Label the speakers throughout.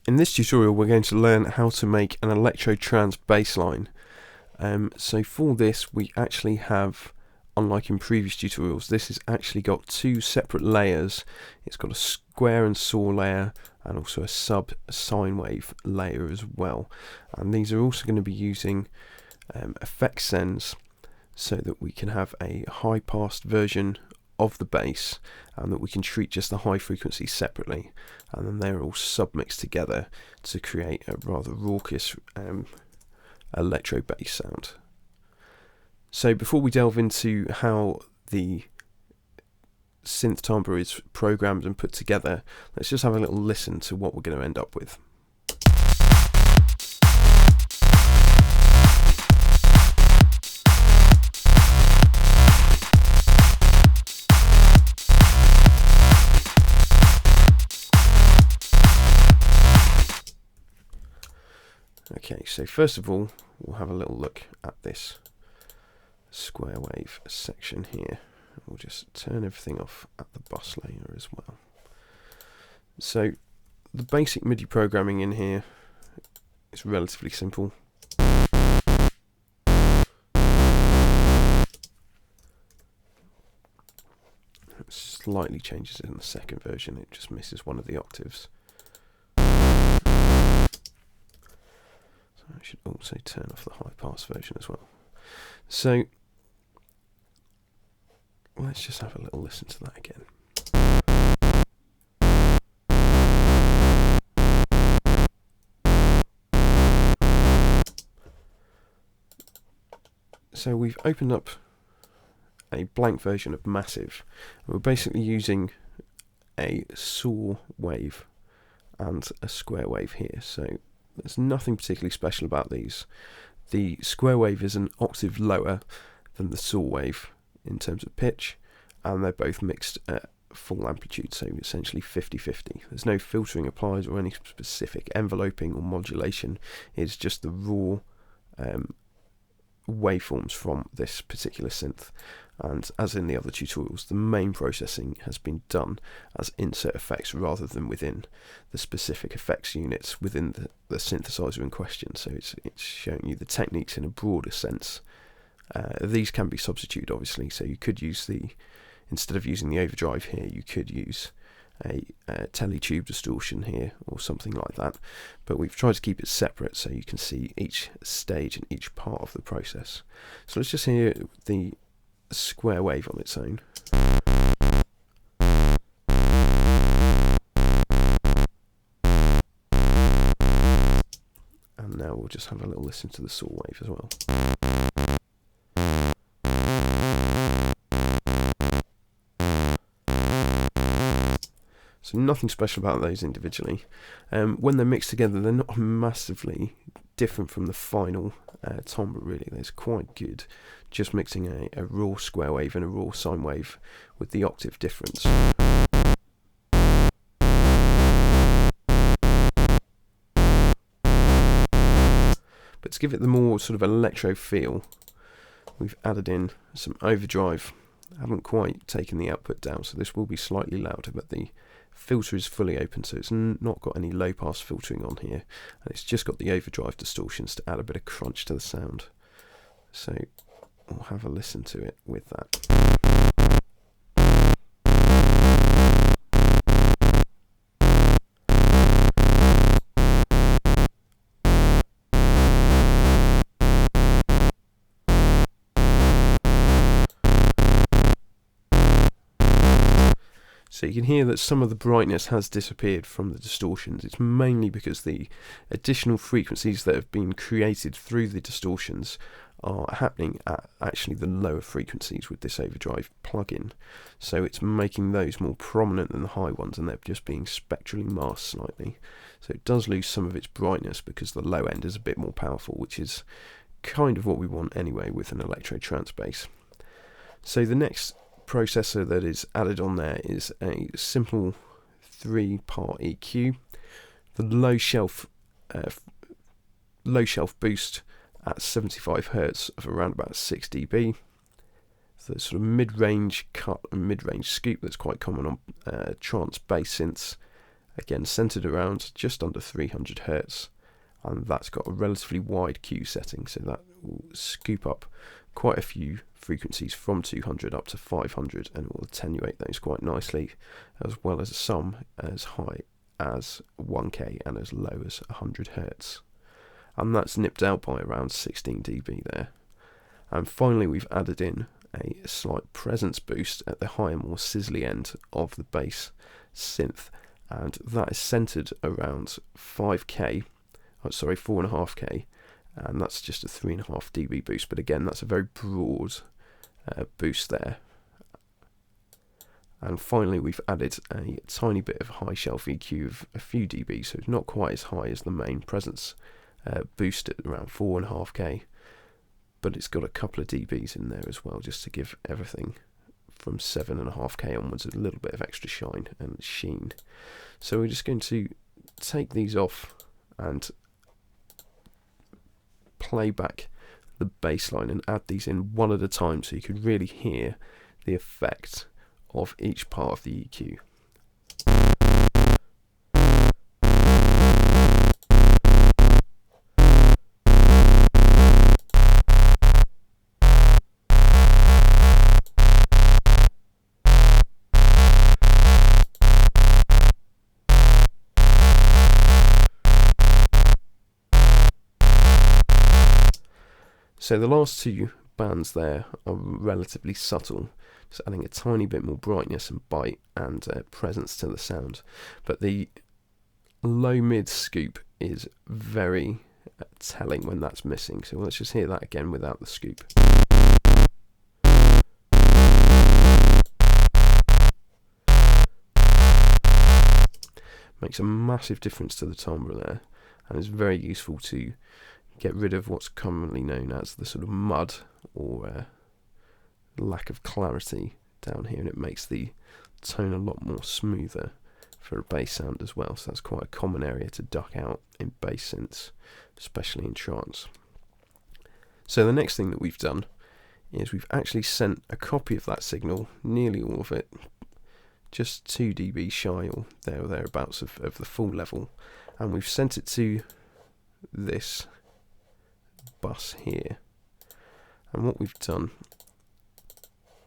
Speaker 1: In this tutorial we're going to learn how to make an electro trance bassline. So for this we actually have, unlike in previous tutorials, this has actually got two separate layers. It's got a square and saw layer and also a sub sine wave layer as well. And these are also going to be using effect sends so that we can have a high passed version of the bass, and that we can treat just the high frequency separately, and then they're all submixed together to create a rather raucous electro bass sound. So before we delve into how the synth timbre is programmed and put together, let's just have a little listen to what we're going to end up with. Okay, so first of all, we'll have a little look at this square wave section here. We'll just turn everything off at the bus layer as well. So the basic MIDI programming in here is relatively simple. It slightly changes in the second version, it just misses one of the octaves. I should also turn off the high pass version as well. So let's just have a little listen to that again. So we've opened up a blank version of Massive. We're basically using a saw wave and a square wave here. So there's nothing particularly special about these. The square wave is an octave lower than the saw wave in terms of pitch, and they're both mixed at full amplitude, so essentially 50-50. There's no filtering applied or any specific enveloping or modulation. It's just the raw waveforms from this particular synth. And as in the other tutorials, the main processing has been done as insert effects rather than within the specific effects units within the synthesizer in question. So it's showing you the techniques in a broader sense. These can be substituted, obviously, so you could use instead of using the overdrive here, you could use a teletube distortion here or something like that. But we've tried to keep it separate so you can see each stage and each part of the process. So let's just hear the square wave on its own. And now we'll just have a little listen to the saw wave as well. So nothing special about those individually. When they're mixed together, they're not massively different from the final timbre, really. There's quite good just mixing a raw square wave and a raw sine wave with the octave difference. But to give it the more sort of electro feel, we've added in some overdrive. I haven't quite taken the output down, so this will be slightly louder, but the filter is fully open, so it's not got any low pass filtering on here, and it's just got the overdrive distortions to add a bit of crunch to the sound. So we'll have a listen to it with that. So you can hear that some of the brightness has disappeared from the distortions. It's mainly because the additional frequencies that have been created through the distortions are happening at actually the lower frequencies with this overdrive plugin. So it's making those more prominent than the high ones, and they're just being spectrally masked slightly. So it does lose some of its brightness because the low end is a bit more powerful, which is kind of what we want anyway with an electro trance bass. So the next processor that is added on there is a simple 3-part EQ. The low shelf boost at 75 Hz of around about 6 dB. The sort of mid-range cut and mid-range scoop that's quite common on trance bass synths again centered around just under 300 Hertz, and that's got a relatively wide Q setting, so that will scoop up quite a few frequencies from 200 up to 500, and it will attenuate those quite nicely, as well as some as high as 1K and as low as 100 Hertz. And that's nipped out by around 16 dB there. And finally we've added in a slight presence boost at the higher, more sizzly end of the bass synth, and that is centered around 5K, 4.5K, and that's just a 3.5 dB boost, but again that's a very broad boost there. And finally we've added a tiny bit of high shelf EQ of a few dB, so it's not quite as high as the main presence boost at around 4.5K, but it's got a couple of dBs in there as well, just to give everything from 7.5K onwards a little bit of extra shine and sheen. So we're just going to take these off and play back the bass line and add these in one at a time, so you can really hear the effect of each part of the EQ. So the last two bands there are relatively subtle, just adding a tiny bit more brightness and bite and presence to the sound. But the low-mid scoop is very telling when that's missing. So let's just hear that again without the scoop. Makes a massive difference to the timbre there, and is very useful to get rid of what's commonly known as the sort of mud or lack of clarity down here, and it makes the tone a lot more smoother for a bass sound as well. So that's quite a common area to duck out in bass synths, especially in trance. So the next thing that we've done is we've actually sent a copy of that signal, nearly all of it, just 2 dB shy or thereabouts of the full level, and we've sent it to this bus here. And what we've done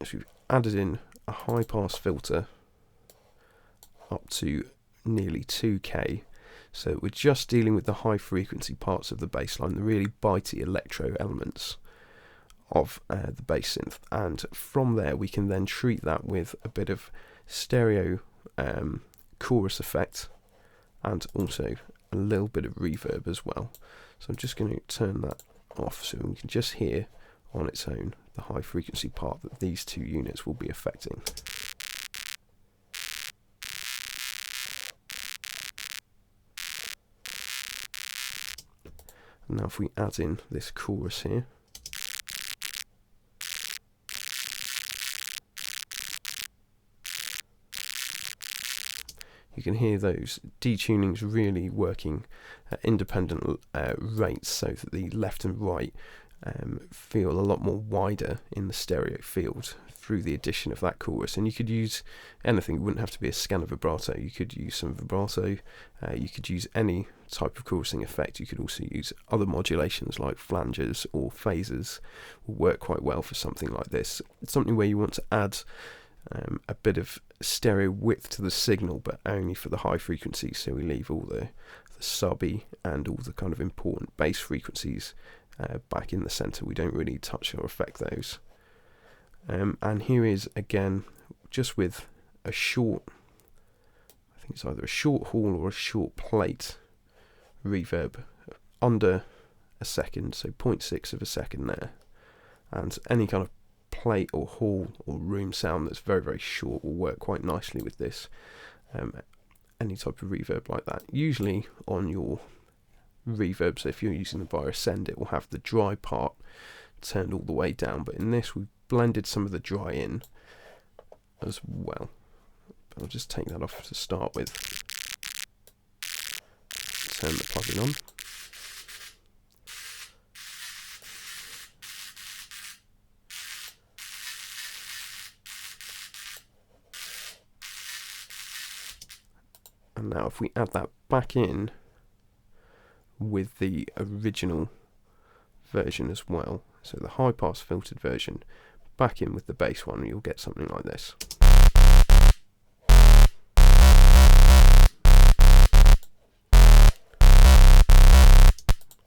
Speaker 1: is we've added in a high pass filter up to nearly 2K, so we're just dealing with the high frequency parts of the bass line, the really bitey electro elements of the bass synth, and from there we can then treat that with a bit of stereo chorus effect and also a little bit of reverb as well. So I'm just going to turn that off so we can just hear on its own the high frequency part that these two units will be affecting. And now if we add in this chorus here, you can hear those detunings really working at independent rates, so that the left and right feel a lot more wider in the stereo field through the addition of that chorus. And you could use anything, it wouldn't have to be a scanner vibrato, you could use some vibrato, you could use any type of chorusing effect. You could also use other modulations like flanges or phasers, will work quite well for something like this. It's something where you want to add a bit of stereo width to the signal, but only for the high frequencies, so we leave all the subby and all the kind of important bass frequencies back in the center. We don't really touch or affect those. And here is again just with a short, I think it's either a short haul or a short plate reverb under a second, so 0.6 of a second there, and any kind of plate or hall or room sound that's very, very short will work quite nicely with this. Any type of reverb like that, usually on your reverb, so if you're using the bar Ascend, it will have the dry part turned all the way down, but in this we've blended some of the dry in as well. I'll just take that off to start with, turn the plugin on. And now if we add that back in with the original version as well, so the high pass filtered version back in with the bass one, you'll get something like this.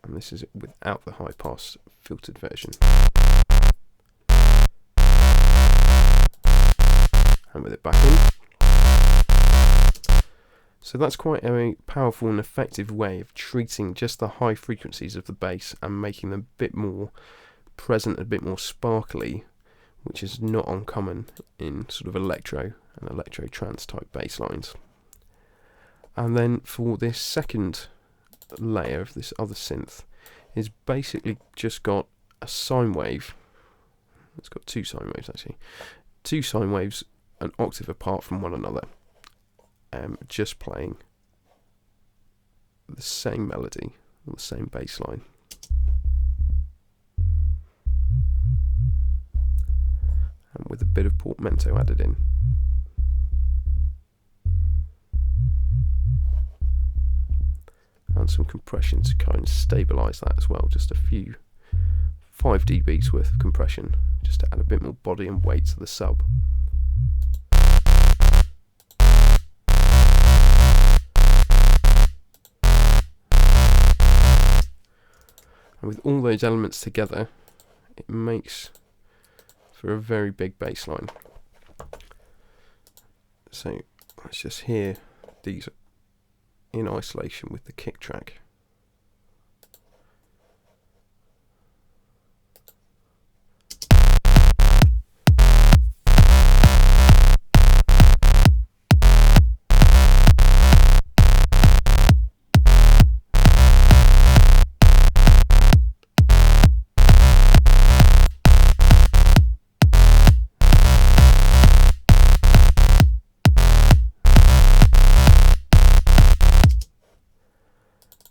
Speaker 1: And this is it without the high pass filtered version. And with it back in. So that's quite a powerful and effective way of treating just the high frequencies of the bass and making them a bit more present, a bit more sparkly, which is not uncommon in sort of electro and electro trance type bass lines. And then for this second layer of this other synth, is basically just got a sine wave. It's got two sine waves actually. Two sine waves an octave apart from one another. Just playing the same melody on the same bass line. And with a bit of portamento added in. And some compression to kind of stabilise that as well, just a few 5 dBs worth of compression, just to add a bit more body and weight to the sub. And with all those elements together, it makes for a very big bass line. So let's just hear these in isolation with the kick track.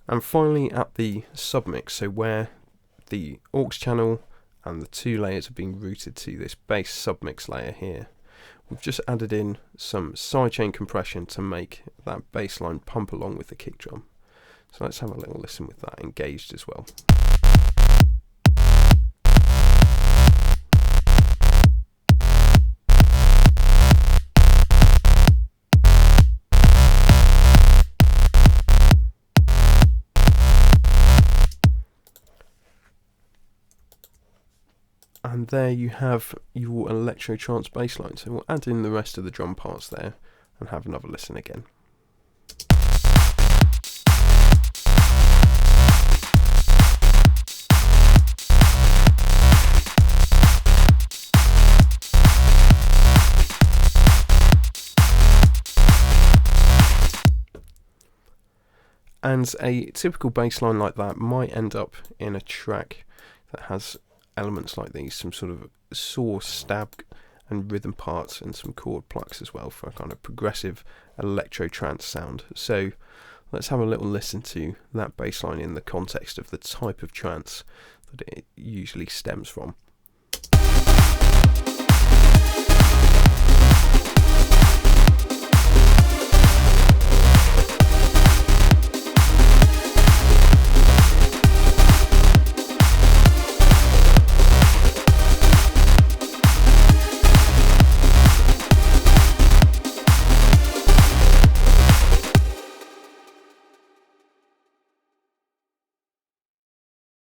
Speaker 1: And finally at the submix, so where the aux channel and the two layers have been routed to this bass submix layer here, we've just added in some sidechain compression to make that bass line pump along with the kick drum. So let's have a little listen with that engaged as well. And there you have your electro trance bass line. So we'll add in the rest of the drum parts there and have another listen again. And a typical bass line like that might end up in a track that has elements like these, some sort of saw, stab and rhythm parts and some chord plucks as well for a kind of progressive electro trance sound. So let's have a little listen to that bass line in the context of the type of trance that it usually stems from.